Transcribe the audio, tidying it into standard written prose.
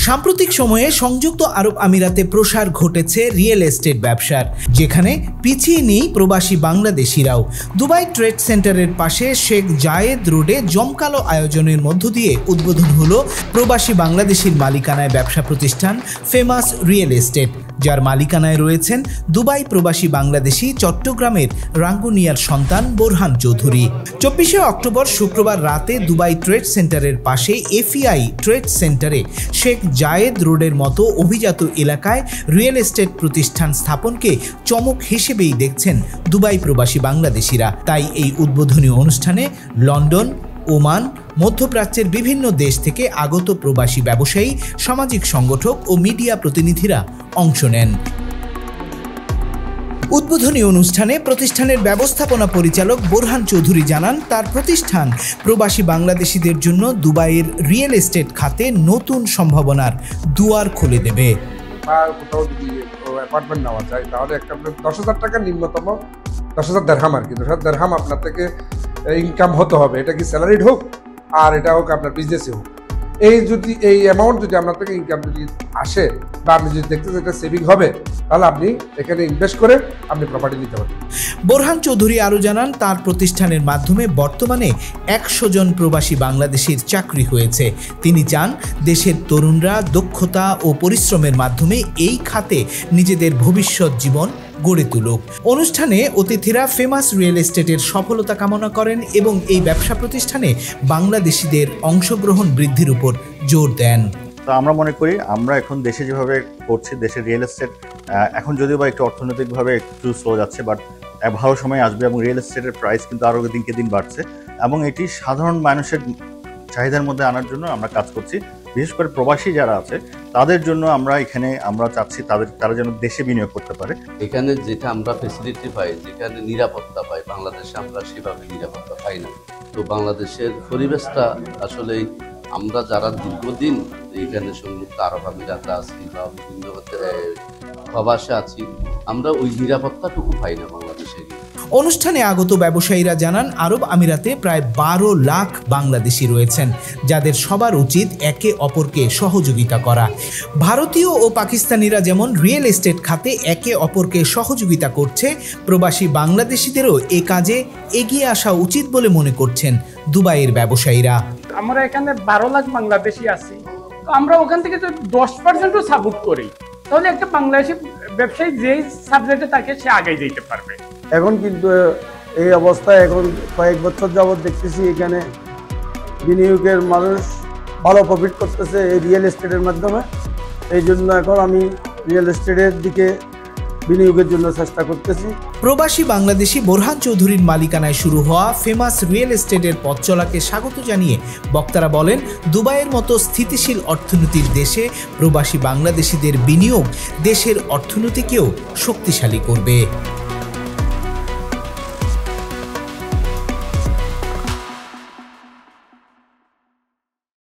সাম্প্রতিক সময়ে সংযুক্ত আরব আমিরাতে প্রসার ঘটেছে রিয়েল এস্টেট ব্যবসার, যেখানে পিছিয়ে নেই প্রবাসী বাংলাদেশিরাও। দুবাই ট্রেড সেন্টারের পাশে শেখ জায়েদ রোডে জমকালো আয়োজনের মধ্য দিয়ে উদ্বোধন হলো প্রবাসী বাংলাদেশির মালিকানায় ব্যবসা প্রতিষ্ঠান ফেমাস রিয়েল এস্টেট, যার মালিকানায় রয়েছেন দুবাই প্রবাসী বাংলাদেশি চট্টগ্রামের রাঙ্গুনিয়ার সন্তান বোরহান চৌধুরী। 24শে অক্টোবর শুক্রবার রাতে দুবাই ট্রেড সেন্টারের পাশে এফিআই ট্রেড সেন্টারে শেখ জায়েদ রোডের মতো অভিজাত এলাকায় রিয়েল এস্টেট প্রতিষ্ঠান স্থাপনকে চমক হিসেবেই দেখছেন দুবাই প্রবাসী বাংলাদেশিরা। তাই এই উদ্বোধনী অনুষ্ঠানে লন্ডন, ওমান, মধ্যপ্রাচ্যের বিভিন্ন দেশ থেকে আগত প্রবাসী ব্যবসায়ী, সামাজিক সংগঠক ও মিডিয়া প্রতিনিধিরা অংশ নেন। উদ্বোধনী অনুষ্ঠানে প্রতিষ্ঠানের ব্যবস্থাপনা পরিচালক বোরহান চৌধুরী জানান, তার প্রতিষ্ঠান প্রবাসী বাংলাদেশিদের জন্য দুবাইয়ের রিয়েল এস্টেট খাতে নতুন সম্ভাবনার দুয়ার খুলে দেবে। কোথাও যদি অ্যাপার্টমেন্ট নেওয়া যায় তাহলে একটা 10,000 টাকা নিম্নতম, 10,000 দিরহাম আর কি, 10,000 দিরহাম আপনার থেকে ইনকাম হতে হবে। এটা কি স্যালারিড হোক আর এটা হোক আপনার বিজনেসে হোক, এই অ্যামাউন্ট যদি আপনার থেকে ইনকাম যদি আসে বা আপনি যদি দেখতে এটা সেভিং হবে, তাহলে আপনি এখানে ইনভেস্ট করে আপনি প্রপার্টি নিতে পারবেন। বোরহান চৌধুরী আরও জানান, তার প্রতিষ্ঠানের মাধ্যমে বর্তমানে 100 জন প্রবাসী বাংলাদেশির চাকরি হয়েছে। তিনি চান দেশের তরুণরা দক্ষতা ও পরিশ্রমের মাধ্যমে এই খাতে নিজেদের ভবিষ্যৎ জীবন গড়ে তুলুক। অনুষ্ঠানে অতিথিরা ফেমাস রিয়েল এস্টেটের সফলতা কামনা করেন এবং এই ব্যবসা প্রতিষ্ঠানে বাংলাদেশিদের অংশগ্রহণ বৃদ্ধির উপর জোর দেন। তো আমরা মনে করি আমরা এখন দেশে যেভাবে করছি, দেশের রিয়েল এস্টেট এখন যদিও বা একটু অর্থনৈতিকভাবে একটু স্লো যাচ্ছে, বাট ভালো সময় আসবে এবং রিয়েল এস্টেটের প্রাইস কিন্তু আরও দিনকে দিন বাড়ছে এবং এটি সাধারণ মানুষের চাহিদার মধ্যে আনার জন্য আমরা কাজ করছি। বিশেষ করে প্রবাসী যারা আছে তাদের জন্য আমরা চাচ্ছি তারা যেন দেশে বিনিয়োগ করতে পারে। এখানে যেটা আমরা ফেসিলিটি পাই, যেখানে নিরাপত্তা পাই, বাংলাদেশে আমরা সেভাবে নিরাপত্তা পাই না। তো বাংলাদেশের পরিবেশটা আসলে আমরা যারা দীর্ঘদিন এখানে সংযুক্ত আরব আমিরাতে আছি বা বিভিন্ন প্রবাসে আছি, আমরা ওই নিরাপত্তাটুকু পাই না বাংলাদেশে। অনুষ্ঠানে আগত ব্যবসায়ীরা জানান, আরব আমিরাতে প্রায় 12 লাখ বাংলাদেশি রয়েছেন, যাদের সবার উচিত একে অপরকে সহযোগিতা করা। ভারতীয় ও পাকিস্তানিরা যেমন রিয়েল এস্টেট খাতে একে অপরকে সহযোগিতা করছে, প্রবাসী বাংলাদেশিদেরও এ কাজে এগিয়ে আসা উচিত বলে মনে করছেন দুবাইয়ের ব্যবসায়ীরা। আমরা এখানে 12 লাখ বাংলাদেশি আছি, তো আমরা ওখান থেকে যদি 10% সাপোর্ট করি, তাহলে একটা বাংলাদেশি ব্যবসায়ী যেই সাবজেক্টে থাকে সে আগে যেতে পারবে। এখন কিন্তু এই অবস্থায় এখন কয়েক বছর যাবৎ দেখতেছি এখানে বিনিয়োগের মানুষ ভালো প্রফিট করতেছে এই রিয়েল এস্টেটের মাধ্যমে। এই জন্য এখন আমি রিয়েল এস্টেটের দিকে বিনিয়োগের জন্য চেষ্টা করতেছি। প্রবাসী বাংলাদেশি বোরহান চৌধুরীর মালিকানায় শুরু হওয়া ফেমাস রিয়েল এস্টেটের পথ চলাকে স্বাগত জানিয়ে বক্তারা বলেন, দুবাইয়ের মতো স্থিতিশীল অর্থনীতির দেশে প্রবাসী বাংলাদেশিদের বিনিয়োগ দেশের অর্থনীতিকেও শক্তিশালী করবে।